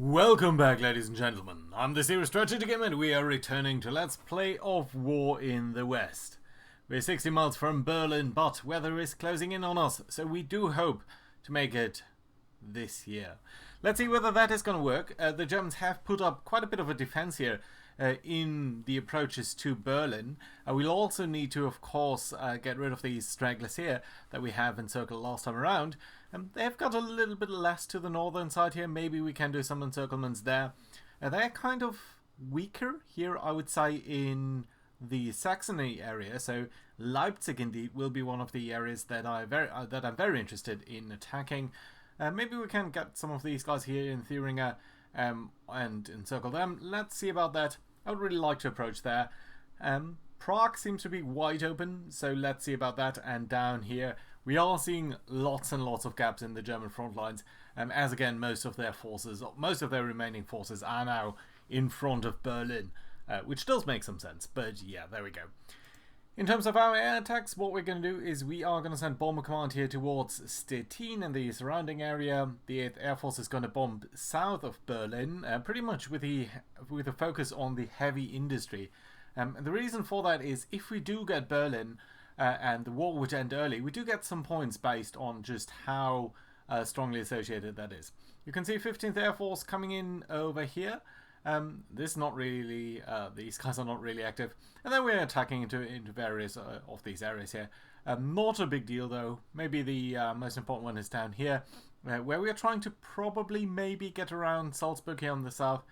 Welcome back, ladies and gentlemen. I'm the Serious Strategy Gamer and we are returning to Let's Play of War in the West. We're 60 miles from Berlin, but weather is closing in on us, so we do hope to make it this year. Let's see whether that is going to work. The Germans have put up quite a bit of a defense here in the approaches to Berlin. We'll also need to, of course, get rid of these stragglers here that we have encircled last time around. They've got a little bit less to the northern side here. Maybe we can do some encirclements there. They're kind of weaker here, I would say, in the Saxony area. So Leipzig, indeed, will be one of the areas that I'm very interested in attacking. Maybe we can get some of these guys here in Thuringia and encircle them. Let's see about that. I would really like to approach there. Prague seems to be wide open, so let's see about that. And down here, we are seeing lots and lots of gaps in the German front lines, as again, most of their remaining forces are now in front of Berlin, which does make some sense, but yeah, there we go. In terms of our air attacks, what we're going to do is we are going to send Bomber Command here towards Stettin and the surrounding area. The 8th Air Force is going to bomb south of Berlin, pretty much with a focus on the heavy industry. The reason for that is if we do get Berlin and the war would end early, we do get some points based on just how strongly associated that is. You can see 15th Air Force coming in over here. This is not really, these guys are not really active. And then we're attacking into various of these areas here. Not a big deal though. Maybe the most important one is down here, where we are trying to probably maybe get around Salzburg here on the south.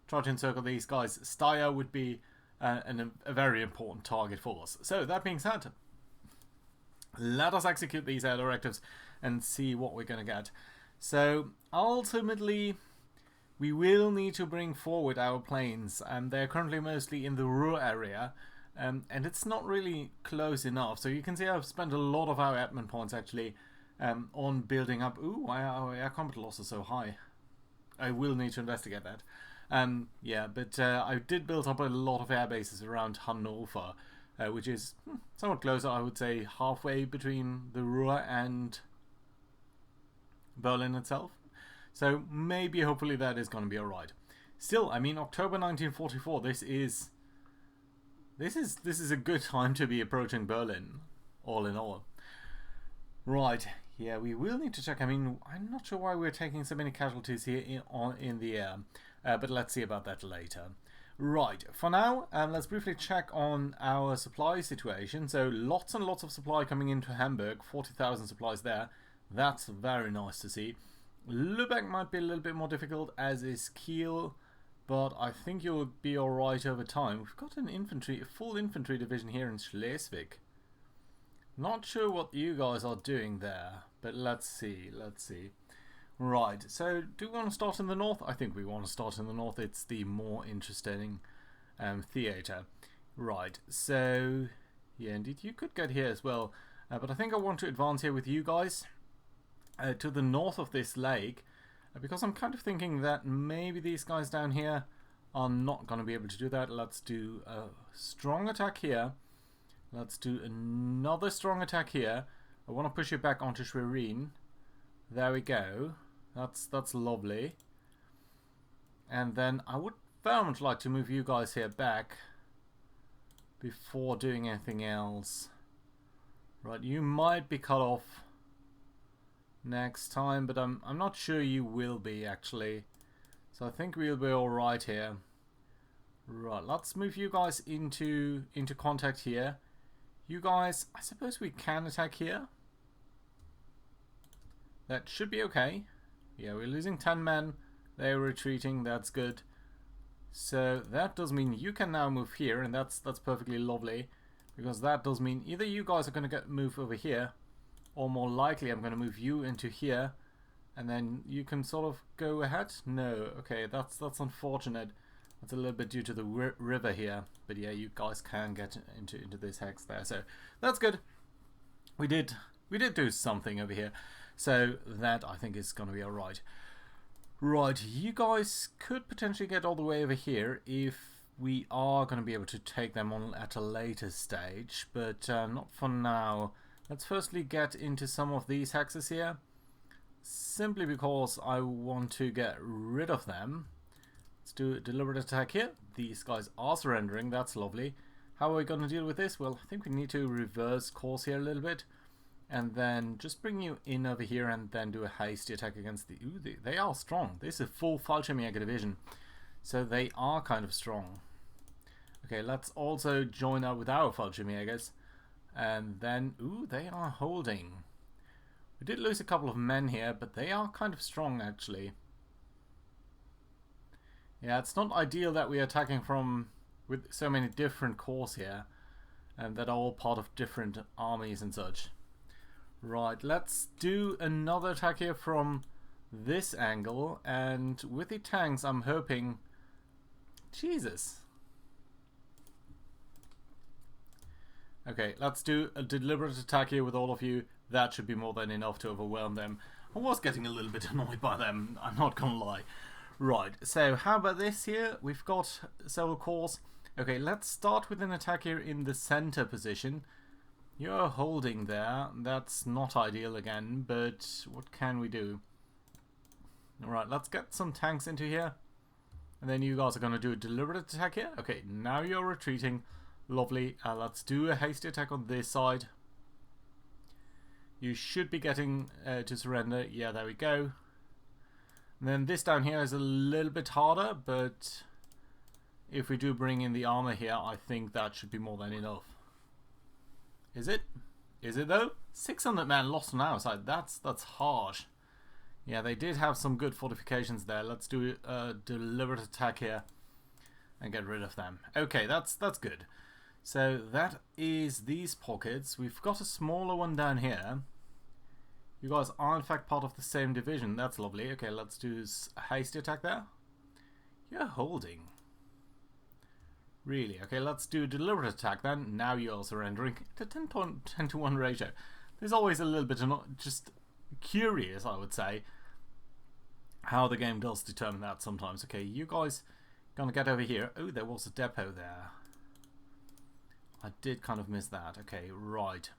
Try to encircle these guys. Steyr would be a very important target for us. So that being said, let us execute these air directives and see what we're going to get. So ultimately, we will need to bring forward our planes, and they're currently mostly in the Ruhr area, and it's not really close enough. So you can see I've spent a lot of our admin points actually on building up. Ooh, why are our air combat losses so high? I will need to investigate that. Yeah, but I did build up a lot of air bases around Hanover, which is somewhat closer, I would say, halfway between the Ruhr and Berlin itself. So maybe, hopefully, that is going to be alright. Still, I mean, October 1944. This is a good time to be approaching Berlin, all in all. Right. Yeah, we will need to check. I mean, I'm not sure why we're taking so many casualties here in the air, but let's see about that later. Right. For now, let's briefly check on our supply situation. So lots and lots of supply coming into Hamburg. 40,000 supplies there. That's very nice to see. Lübeck might be a little bit more difficult, as is Kiel, but I think you'll be alright over time. We've got a full infantry division here in Schleswig. Not sure what you guys are doing there, but let's see. Right, so do we want to start in the north? I think we want to start in the north. It's the more interesting theatre. Right, so yeah, indeed, you could get here as well, but I think I want to advance here with you guys. To the north of this lake, because I'm kind of thinking that maybe these guys down here are not going to be able to do that. Let's do a strong attack here. Let's do another strong attack here. I want to push you back onto Schwerin. There we go. That's lovely. And then I would very much like to move you guys here back before doing anything else. Right, you might be cut off next time, but I'm not sure you will be actually, so I think we'll be all right here. Right, let's move you guys into contact here. You guys, I suppose we can attack here. That should be okay. Yeah, we're losing 10 men. They're retreating. That's good. So that does mean you can now move here, and that's perfectly lovely, because that does mean either you guys are going to move over here, or more likely I'm going to move you into here, and then you can sort of go ahead. No, okay, that's unfortunate. That's a little bit due to the river here, but yeah, you guys can get into this hex there, so that's good. We did do something over here, so that I think is going to be alright. Right, you guys could potentially get all the way over here if we are going to be able to take them on at a later stage, but not for now. Let's firstly get into some of these hexes here. simply because I want to get rid of them. Let's do a deliberate attack here. These guys are surrendering. That's lovely. How are we going to deal with this? Well, I think we need to reverse course here a little bit. And then just bring you in over here and then do a hasty attack against the... Ooh, they are strong. This is a full Fallschirmjäger division. So they are kind of strong. Okay, let's also join up with our Fallschirmjägers. And then... Ooh, they are holding. We did lose a couple of men here, but they are kind of strong actually. Yeah, it's not ideal that we are attacking from... with so many different corps here. And that are all part of different armies and such. Right, let's do another attack here from this angle, and with the tanks I'm hoping... Jesus. Okay, let's do a deliberate attack here with all of you. That should be more than enough to overwhelm them. I was getting a little bit annoyed by them, I'm not gonna lie. Right, so how about this here? We've got several corps. Okay, let's start with an attack here in the center position. You're holding there. That's not ideal again, but what can we do? Alright, let's get some tanks into here. And then you guys are going to do a deliberate attack here. Okay, now you're retreating. Lovely. Let's do a hasty attack on this side. You should be getting to surrender. Yeah, there we go. And then this down here is a little bit harder, but if we do bring in the armor here, I think that should be more than enough. Is it? Is it though? 600 men lost on our side. That's harsh. Yeah, they did have some good fortifications there. Let's do a deliberate attack here and get rid of them. Okay, that's good. So that is these pockets. We've got a smaller one down here. You guys are in fact part of the same division. That's lovely. Okay, let's do a hasty attack there. You're holding. Really? Okay, let's do a deliberate attack then. Now you're surrendering. To 10 to 1 ratio. There's always a little bit of just curious, I would say, how the game does determine that sometimes. Okay, you guys gonna get over here. Oh, there was a depot there. I did kind of miss that. Okay, right.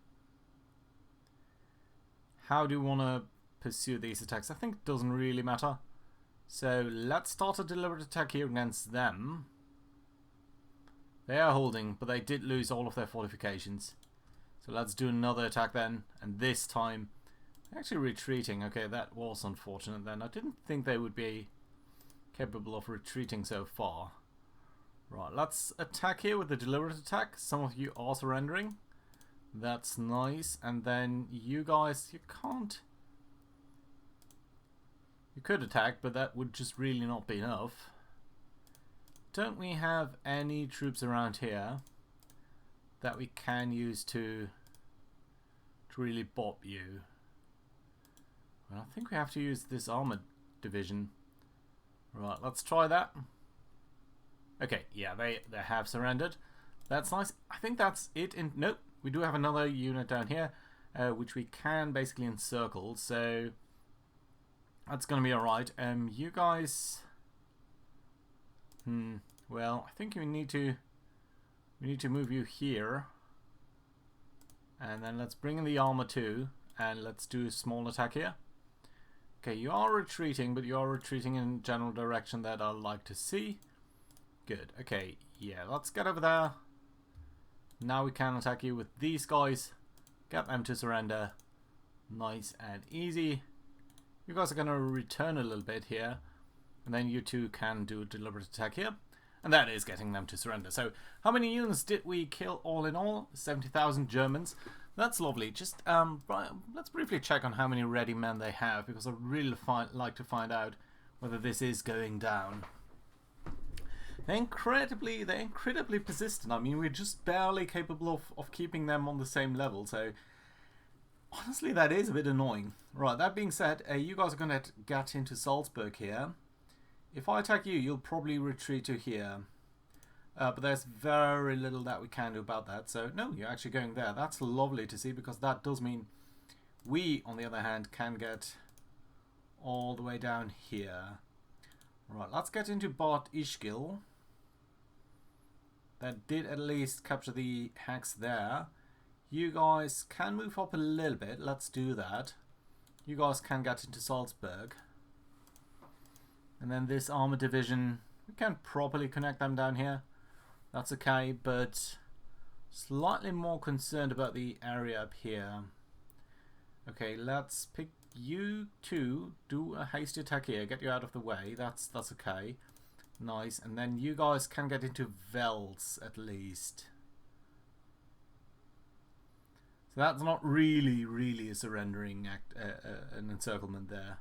How do you want to pursue these attacks? I think it doesn't really matter. So let's start a deliberate attack here against them. They are holding, but they did lose all of their fortifications. So let's do another attack then. And this time, actually retreating. Okay, that was unfortunate then. I didn't think they would be capable of retreating so far. Right, let's attack here with the deliberate attack. Some of you are surrendering. That's nice. And then you guys, you can't... You could attack, but that would just really not be enough. Don't we have any troops around here that we can use to really bop you? Well, I think we have to use this armored division. Right, let's try that. Okay, yeah, they have surrendered. That's nice. I think that's it. Nope, we do have another unit down here, which we can basically encircle. So that's going to be alright. You guys... Well, I think we need to move you here. And then let's bring in the armor too. And let's do a small attack here. Okay, you are retreating, but you are retreating in general direction that I like to see. Good. Okay, yeah, let's get over there. Now we can attack you with these guys. Get them to surrender. Nice and easy. You guys are going to return a little bit here. And then you two can do a deliberate attack here. And that is getting them to surrender. So how many units did we kill all in all? 70,000 Germans. That's lovely. Just let's briefly check on how many ready men they have, because I really like to find out whether this is going down. They're incredibly persistent. I mean, we're just barely capable of keeping them on the same level. So honestly, that is a bit annoying. Right, that being said, you guys are going to get into Salzburg here. If I attack you, you'll probably retreat to here. But there's very little that we can do about that. So, no, you're actually going there. That's lovely to see, because that does mean we, on the other hand, can get all the way down here. Right, let's get into Bad Ischgl. That did at least capture the hex there. You guys can move up a little bit. Let's do that. You guys can get into Salzburg. And then this armor division, we can't properly connect them down here. That's okay, but slightly more concerned about the area up here. Okay, let's pick you two, do a hasty attack here, get you out of the way. That's okay. Nice, and then you guys can get into Vels at least. So that's not really a surrendering act, an encirclement there.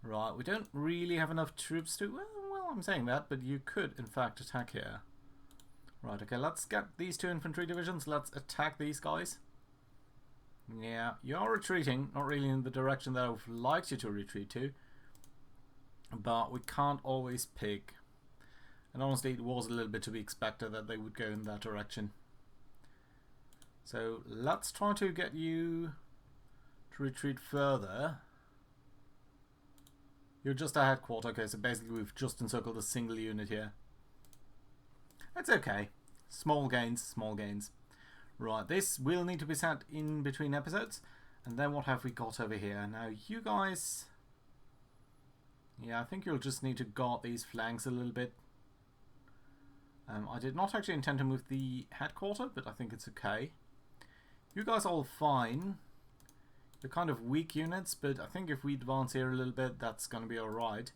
Right, we don't really have enough troops to... Well, I'm saying that, but you could, in fact, attack here. Right, okay, let's get these two infantry divisions. Let's attack these guys. Yeah, you're retreating. Not really in the direction that I would like you to retreat to. But we can't always pick. And honestly, it was a little bit to be expected that they would go in that direction. So, let's try to get you to retreat further. You're just a headquarter, okay, so basically we've just encircled a single unit here. That's okay. Small gains, small gains. Right, this will need to be set in between episodes. And then what have we got over here? Now, you guys... Yeah, I think you'll just need to guard these flanks a little bit. I did not actually intend to move the headquarter, but I think it's okay. You guys are all fine. They're kind of weak units, but I think if we advance here a little bit, that's going to be alright.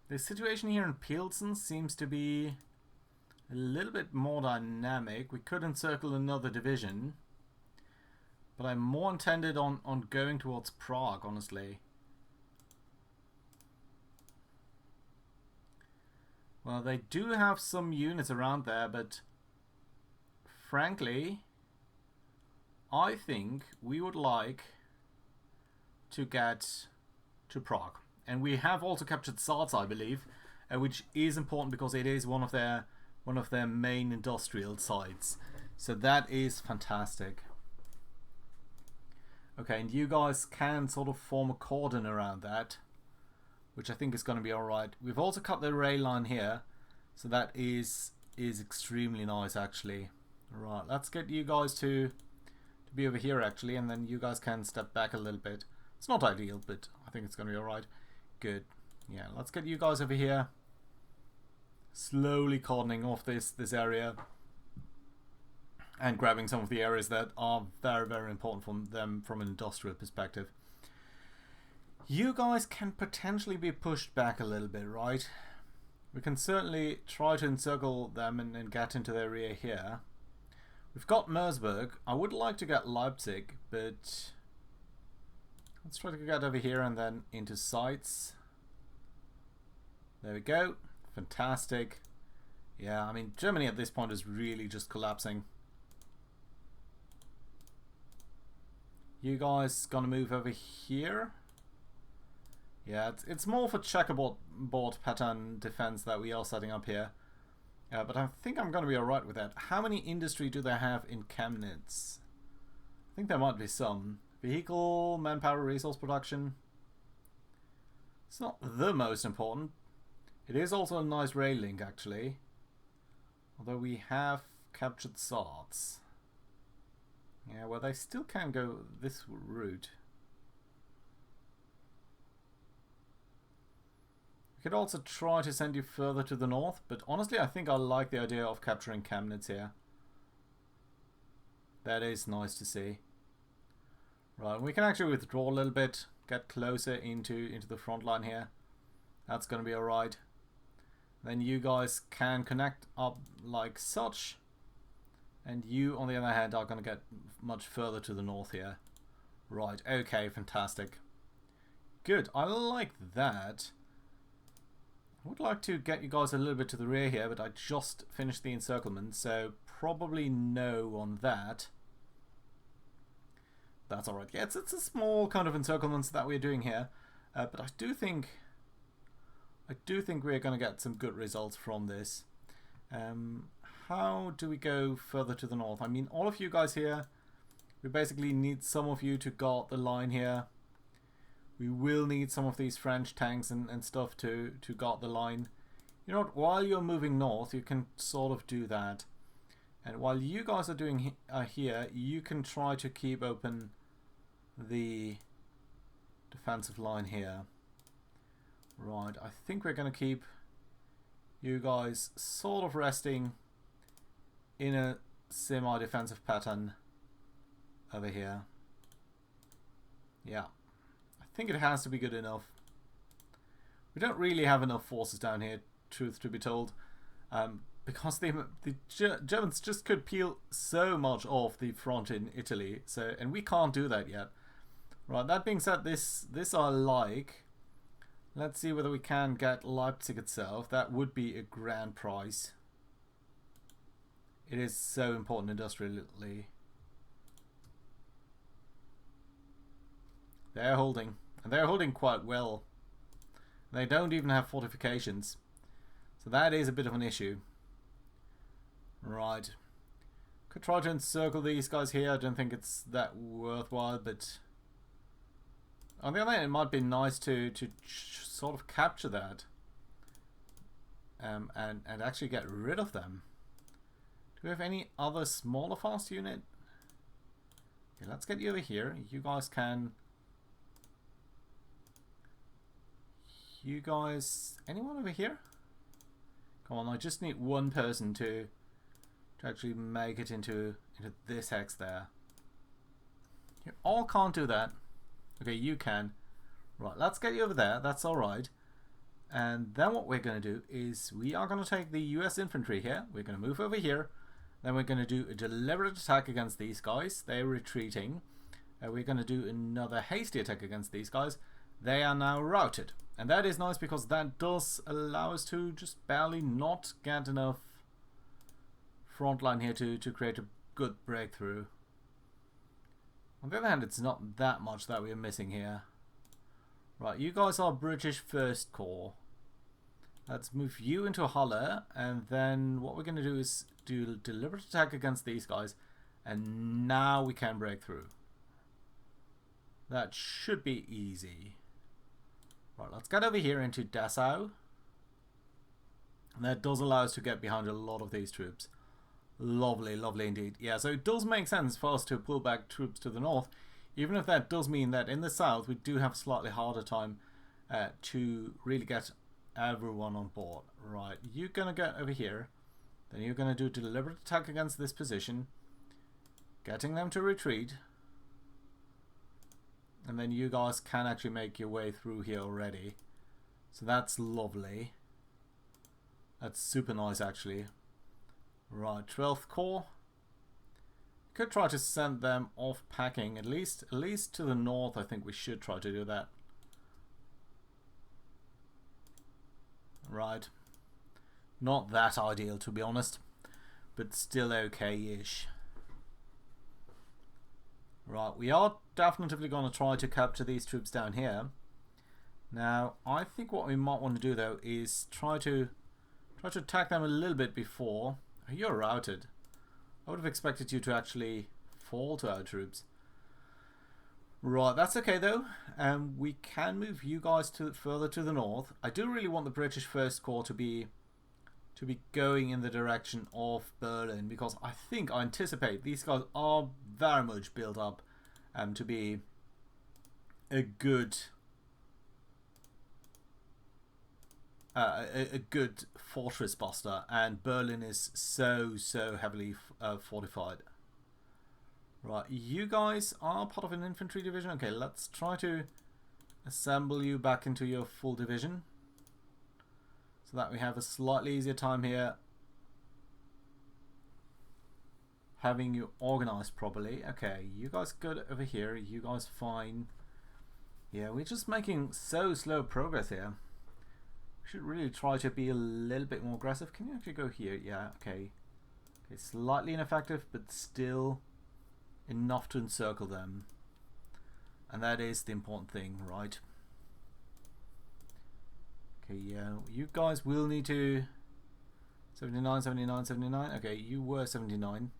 The situation here in Pilsen seems to be a little bit more dynamic. We could encircle another division, but I'm more intended on going towards Prague, honestly. Well, they do have some units around there, but frankly, I think we would like to get to Prague. And we have also captured Strats, I believe, which is important because it is one of their main industrial sites. So that is fantastic. Okay, and you guys can sort of form a cordon around that, which I think is going to be alright. We've also cut the rail line here, so that is extremely nice actually. Right, let's get you guys to be over here actually, and then you guys can step back a little bit. It's not ideal, but I think it's going to be alright. Good. Yeah, let's get you guys over here. Slowly cordoning off this area. And grabbing some of the areas that are very important from them from an industrial perspective. You guys can potentially be pushed back a little bit, right? We can certainly try to encircle them and get into their rear here. We've got Mersburg. I would like to get Leipzig, but let's try to get over here and then into sites. There we go. Fantastic. Yeah, I mean, Germany at this point is really just collapsing. You guys gonna move over here? Yeah, it's more for checkerboard pattern defense that we are setting up here. But I think I'm going to be alright with that. How many industry do they have in Chemnitz? I think there might be some. Vehicle, manpower, resource production. It's not the most important. It is also a nice rail link, actually. Although we have captured Strats. Yeah, well, they still can go this route. We could also try to send you further to the north, but honestly I think I like the idea of capturing Chemnitz here. That is nice to see. Right, we can actually withdraw a little bit, get closer into the front line here. That's going to be alright. Then you guys can connect up like such. And you, on the other hand, are going to get much further to the north here. Right, okay, fantastic. Good, I like that. I would like to get you guys a little bit to the rear here, but I just finished the encirclement, so probably no on that. That's alright. Yeah, it's a small kind of encirclement that we're doing here, but I do think we're going to get some good results from this. How do we go further to the north? I mean, all of you guys here, we basically need some of you to guard the line here. We will need some of these French tanks and stuff to guard the line. You know what, while you're moving north, you can sort of do that. And while you guys are doing here, you can try to keep open the defensive line here. Right, I think we're going to keep you guys sort of resting in a semi-defensive pattern over here. Yeah, I think it has to be good enough. We don't really have enough forces down here, truth to be told, because the Germans just could peel so much off the front in Italy, and we can't do that yet. Right, that being said, this I like. Let's see whether we can get Leipzig itself. That would be a grand prize. It is so important industrially. They're holding, and they're holding quite well. They don't even have fortifications, so that is a bit of an issue. Right, could try to encircle these guys here. I don't think it's that worthwhile, but on the other hand, it might be nice to sort of capture that and actually get rid of them. Do we have any other smaller fast unit? Okay, let's get you over here. You guys can... You guys... Anyone over here? Come on, I just need one person to actually make it into this hex there. You all can't do that. Okay, you can. Right, let's get you over there. That's alright. And then what we're going to do is we are going to take the US infantry here. We're going to move over here. Then we're going to do a deliberate attack against these guys. They're retreating. We're going to do another hasty attack against these guys. They are now routed. And that is nice because that does allow us to just barely not get enough front line here to create a good breakthrough. On the other hand, it's not that much that we're missing here. Right, you guys are British First Corps. Let's move you into Halle, and then what we're going to do is do a deliberate attack against these guys, and now we can break through. That should be easy. Right, let's get over here into Dessau. And that does allow us to get behind a lot of these troops. Lovely, lovely indeed. Yeah, so it does make sense for us to pull back troops to the north, even if that does mean that in the south we do have a slightly harder time to really get everyone on board. Right, you're going to get over here, then you're going to do a deliberate attack against this position, getting them to retreat, and then you guys can actually make your way through here already. So that's lovely. That's super nice actually. Right, 12th Corps. Could try to send them off packing, at least to the north. I think we should try to do that. Right. Not that ideal, to be honest, but still okay-ish. Right, we are definitely going to try to capture these troops down here. Now, I think what we might want to do though is try to attack them a little bit before. You're routed. I would have expected you to actually fall to our troops. Right, that's okay though. We can move you guys further to the north. I do really want the British First Corps to be going in the direction of Berlin, because I anticipate these guys are very much built up to be a good fortress buster, and Berlin is so heavily fortified. Right, you guys are part of an infantry division. Okay, let's try to assemble you back into your full division so that we have a slightly easier time here having you organized properly. Okay, you guys good over here, you guys fine. Yeah, we're just making so slow progress here. We should really try to be a little bit more aggressive. Can you actually go here? Yeah, okay. Okay, slightly ineffective, but still enough to encircle them. And that is the important thing, right? Okay, yeah, you guys will need to... 79, 79, 79. Okay, you were 79.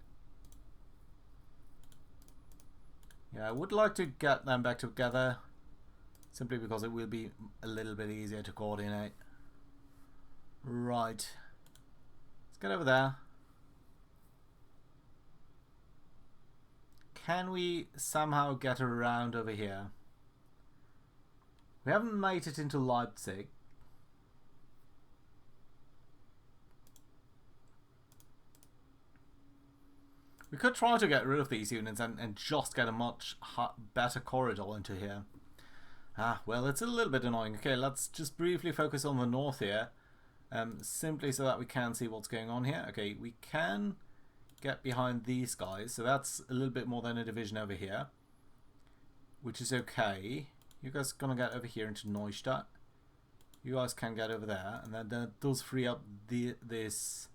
Yeah, I would like to get them back together, simply because it will be a little bit easier to coordinate. Right. Let's get over there. can we somehow get around over here? We haven't made it into Leipzig. We could try to get rid of these units and just get a much better corridor into here. Well, it's a little bit annoying. Okay, let's just briefly focus on the north here. Simply so that we can see what's going on here. Okay, we can get behind these guys. So that's a little bit more than a division over here. Which is okay. You guys are going to get over here into Neustadt. You guys can get over there. And then that does free up this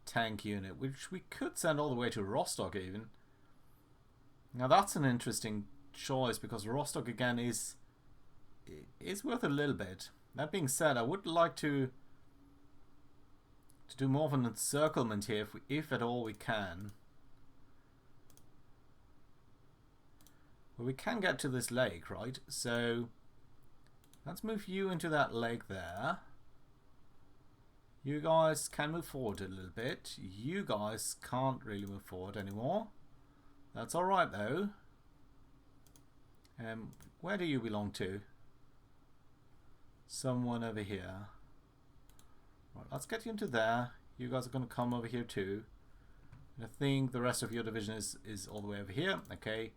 tank unit, which we could send all the way to Rostock even. Now that's an interesting choice because Rostock again is worth a little bit. That being said, I would like to do more of an encirclement here if at all we can. Well, we can get to this lake, right? So let's move you into that lake there. You guys can move forward a little bit. You guys can't really move forward anymore. That's alright though. Where do you belong to? Someone over here. Right, let's get you into there. You guys are going to come over here too. And I think the rest of your division is all the way over here. Okay.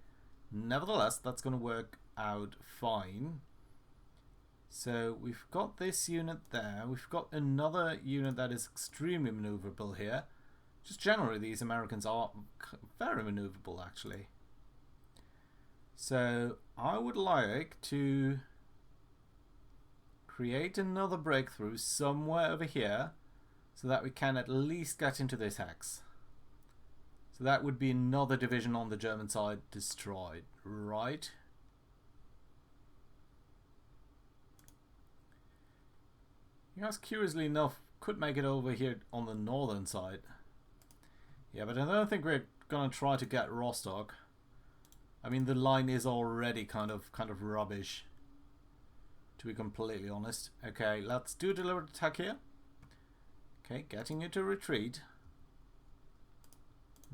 Nevertheless, that's going to work out fine. So we've got this unit there. We've got another unit that is extremely maneuverable here. Just generally, these Americans are very maneuverable, actually. So I would like to create another breakthrough somewhere over here so that we can at least get into this hex. So that would be another division on the German side destroyed, right? You guys, curiously enough, could make it over here on the northern side. Yeah, but I don't think we're gonna try to get Rostock. I mean, the line is already kind of rubbish, to be completely honest. Okay, let's do a deliberate attack here. Okay, getting you to retreat.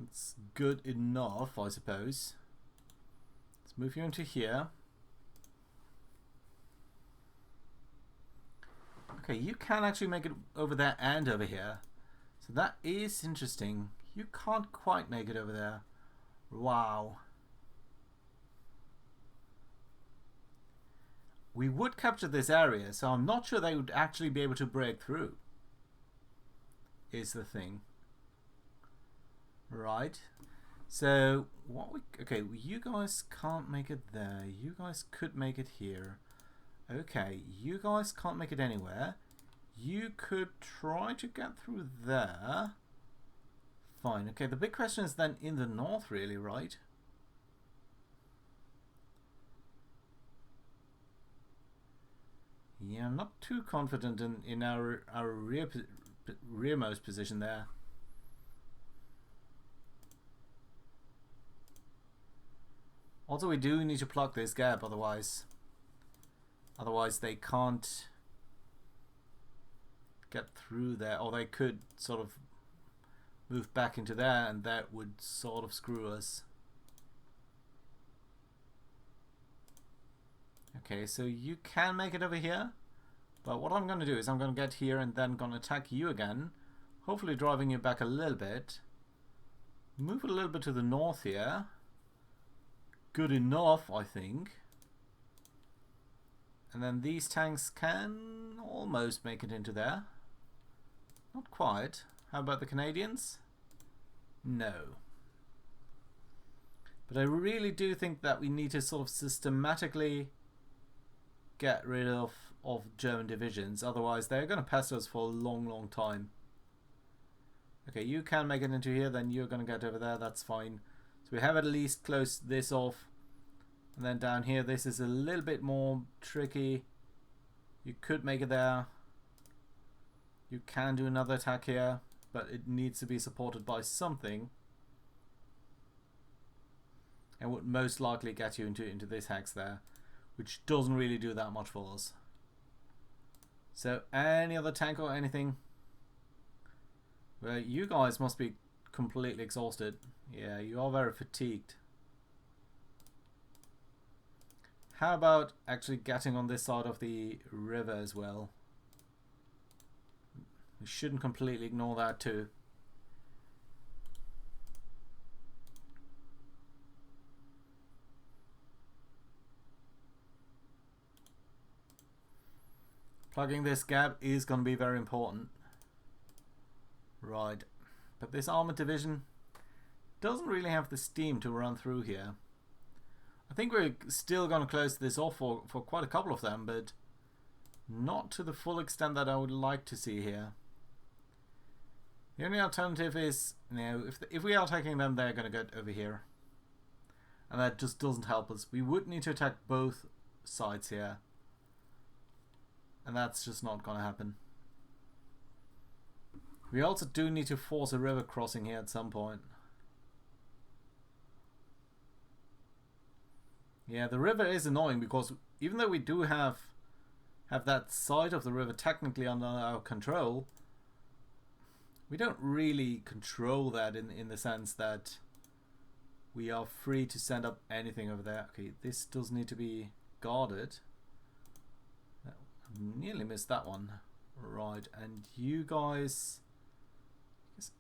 It's good enough, I suppose. Let's move you into here. Okay, you can actually make it over there and over here. So that is interesting. You can't quite make it over there. Wow. We would capture this area, so I'm not sure they would actually be able to break through. Is the thing. Right. So, okay, you guys can't make it there. You guys could make it here. Okay, you guys can't make it anywhere. You could try to get through there. Fine. Okay, the big question is then in the north, really, right? Yeah, I'm not too confident in our rearmost position there. Also, we do need to plug this gap, otherwise they can't get through there, or they could sort of move back into there, and that would sort of screw us. Okay, so you can make it over here, but what I'm going to do is I'm going to get here and then going to attack you again, hopefully driving you back a little bit. Move a little bit to the north here. Good enough, I think. And then these tanks can almost make it into there. Not quite. How about the Canadians? No. But I really do think that we need to sort of systematically get rid of German divisions. Otherwise, they're going to pester us for a long, long time. Okay, you can make it into here. Then you're going to get over there. That's fine. So we have at least closed this off. And then down here, this is a little bit more tricky. You could make it there. You can do another attack here, but it needs to be supported by something. And would most likely get you into this hex there, which doesn't really do that much for us. So, any other tank or anything? Well, you guys must be completely exhausted. Yeah, you are very fatigued. How about actually getting on this side of the river as well? We shouldn't completely ignore that too. Plugging this gap is going to be very important. Right. But this armored division doesn't really have the steam to run through here. I think we're still going to close this off for quite a couple of them, but not to the full extent that I would like to see here. The only alternative is, you know, if we are attacking them, they're going to get over here. And that just doesn't help us. We would need to attack both sides here. And that's just not going to happen. We also do need to force a river crossing here at some point. Yeah, the river is annoying because even though we do have that side of the river technically under our control, we don't really control that in the sense that we are free to send up anything over there. Okay, this does need to be guarded. I nearly missed that one. Right, and you guys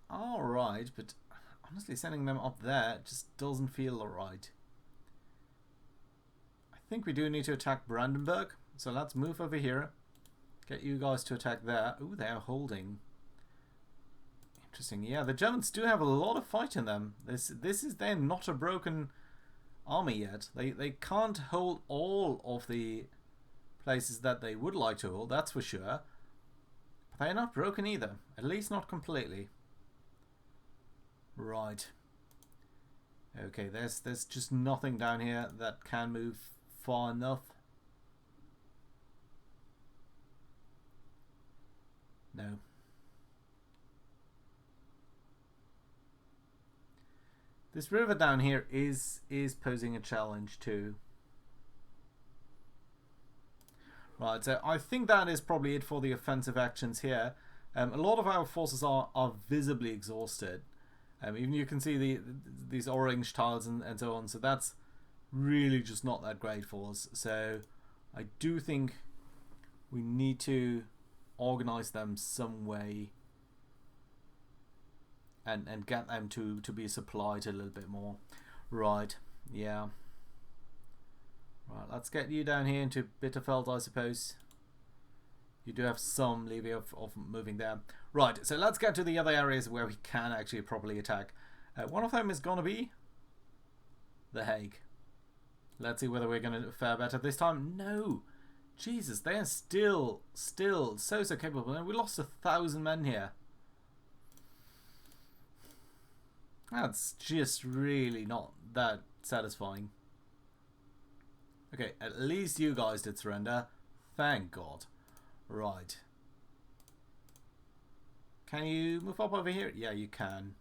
are right, but honestly sending them up there just doesn't feel right. I think we do need to attack Brandenburg, so let's move over here. Get you guys to attack there. Ooh, they are holding. Interesting. Yeah, the Germans do have a lot of fight in them. This is they're not a broken army yet. They can't hold all of the places that they would like to hold, that's for sure. But they're not broken either. At least not completely. Right. Okay, there's just nothing down here that can move far enough. No. This river down here is posing a challenge too. Right, so I think that is probably it for the offensive actions here. A lot of our forces are visibly exhausted. Even you can see these orange tiles and so on. So that's really just not that great for us. So I do think we need to organize them some way and get them to be supplied a little bit more. Right, yeah. Right, let's get you down here into Bitterfeld, I suppose. You do have some leeway of moving there. Right, so let's get to the other areas where we can actually properly attack. One of them is going to be The Hague. Let's see whether we're going to fare better this time. No! Jesus, they are still so capable. And we lost 1,000 men here. That's just really not that satisfying. Okay, at least you guys did surrender. Thank God. Right. Can you move up over here? Yeah, you can.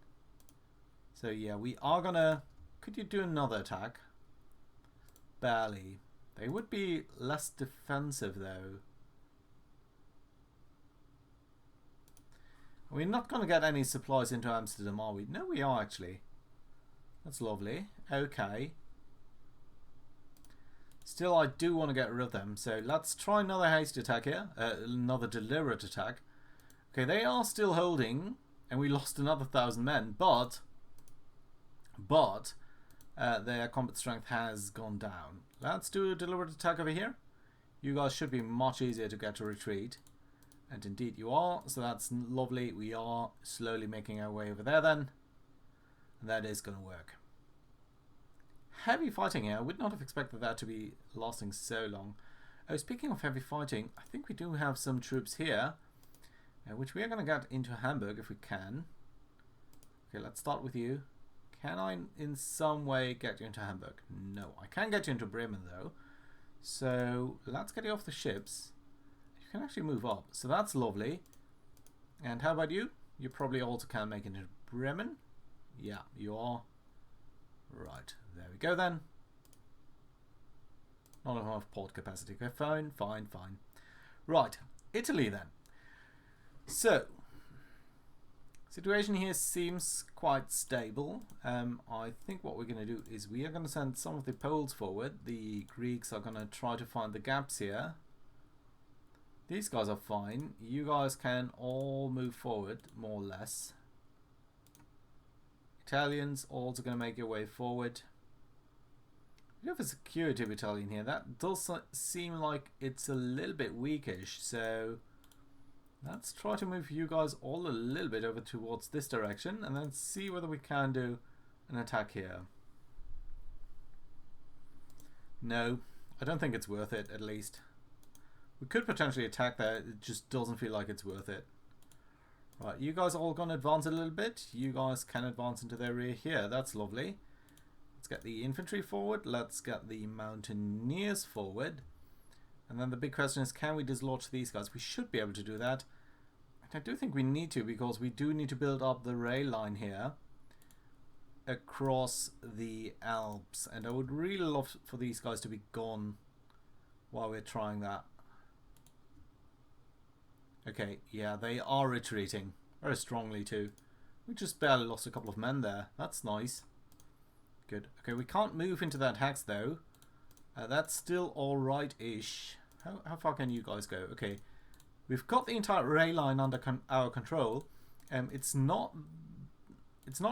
So yeah, we are gonna... Could you do another attack? Barely. They would be less defensive though. We're not gonna get any supplies into Amsterdam, are we? No, we are actually. That's lovely. Okay. Still, I do want to get rid of them. So let's try another haste attack here. Another deliberate attack. Okay, they are still holding. And we lost another 1,000 men. But their combat strength has gone down. Let's do a deliberate attack over here. You guys should be much easier to get to retreat. And indeed you are. So that's lovely. We are slowly making our way over there then. And that is going to work. Heavy fighting here. I would not have expected that to be lasting so long. Oh, speaking of heavy fighting, I think we do have some troops here, which we are going to get into Hamburg if we can. Okay, let's start with you. Can I in some way get you into Hamburg? No, I can get you into Bremen though. So let's get you off the ships. You can actually move up, so that's lovely. And how about you? You probably also can make it into Bremen. Yeah, you are. Right, there we go then. Not enough port capacity. Okay, fine. Right, Italy then. So Situation here seems quite stable. I think what we're going to do is we are going to send some of the Poles forward. The Greeks are going to try to find the gaps here. These guys are fine. You guys can all move forward, more or less. Italians also going to make your way forward. We have a security battalion here. That does seem like it's a little bit weakish, so let's try to move you guys all a little bit over towards this direction and then see whether we can do an attack here. No, I don't think it's worth it, at least. We could potentially attack there, it just doesn't feel like it's worth it. Right, you guys are all going to advance a little bit. You guys can advance into their rear here, that's lovely. Let's get the infantry forward, let's get the mountaineers forward. And then the big question is, can we dislodge these guys? We should be able to do that. And I do think we need to, because we do need to build up the rail line here across the Alps. And I would really love for these guys to be gone while we're trying that. Okay, yeah, they are retreating. Very strongly too. We just barely lost a couple of men there. That's nice. Good. Okay, we can't move into that hex though. That's still alright-ish. How far can you guys go? Okay, we've got the entire rail line under our control. It's not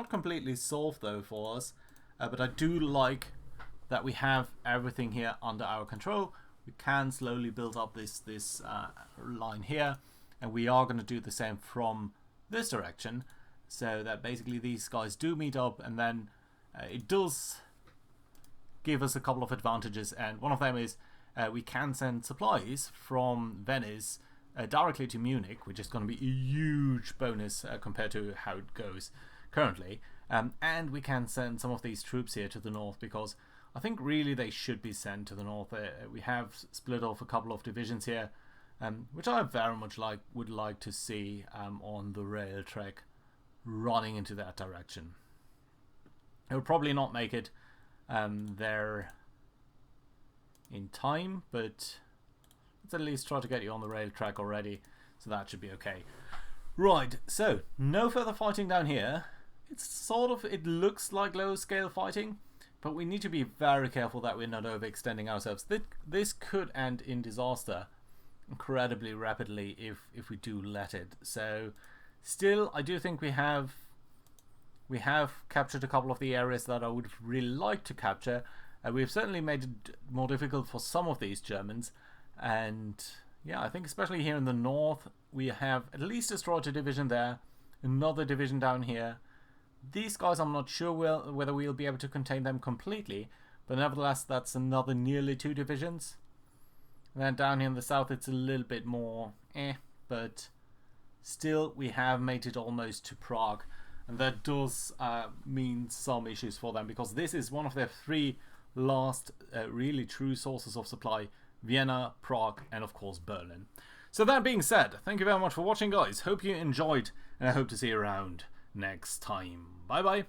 completely solved though for us, but I do like that we have everything here under our control. We can slowly build up this line here, and we are going to do the same from this direction, so that basically these guys do meet up, and then it does give us a couple of advantages, and one of them is we can send supplies from Venice directly to Munich, which is going to be a huge bonus compared to how it goes currently. And we can send some of these troops here to the north, because I think really they should be sent to the north. We have split off a couple of divisions here, which I very much would like to see on the rail track running into that direction. It will probably not make it there in time, but let's at least try to get you on the rail track already, so that should be okay. Right, so no further fighting down here. It looks like low scale fighting, but we need to be very careful that we're not overextending ourselves. This could end in disaster incredibly rapidly if we do let it. So still, I do think we have captured a couple of the areas that I would really like to capture. We've certainly made it more difficult for some of these Germans, and yeah, I think especially here in the north we have at least a Strata division there, another division down here. These guys, I'm not sure whether we'll be able to contain them completely, but nevertheless that's another nearly 2 divisions. And then down here in the south it's a little bit more but still we have made it almost to Prague, and that does mean some issues for them, because this is one of their 3 last really true sources of supply: Vienna, Prague, and of course Berlin. So that being said, thank you very much for watching, guys. Hope you enjoyed, and I hope to see you around next time. Bye bye.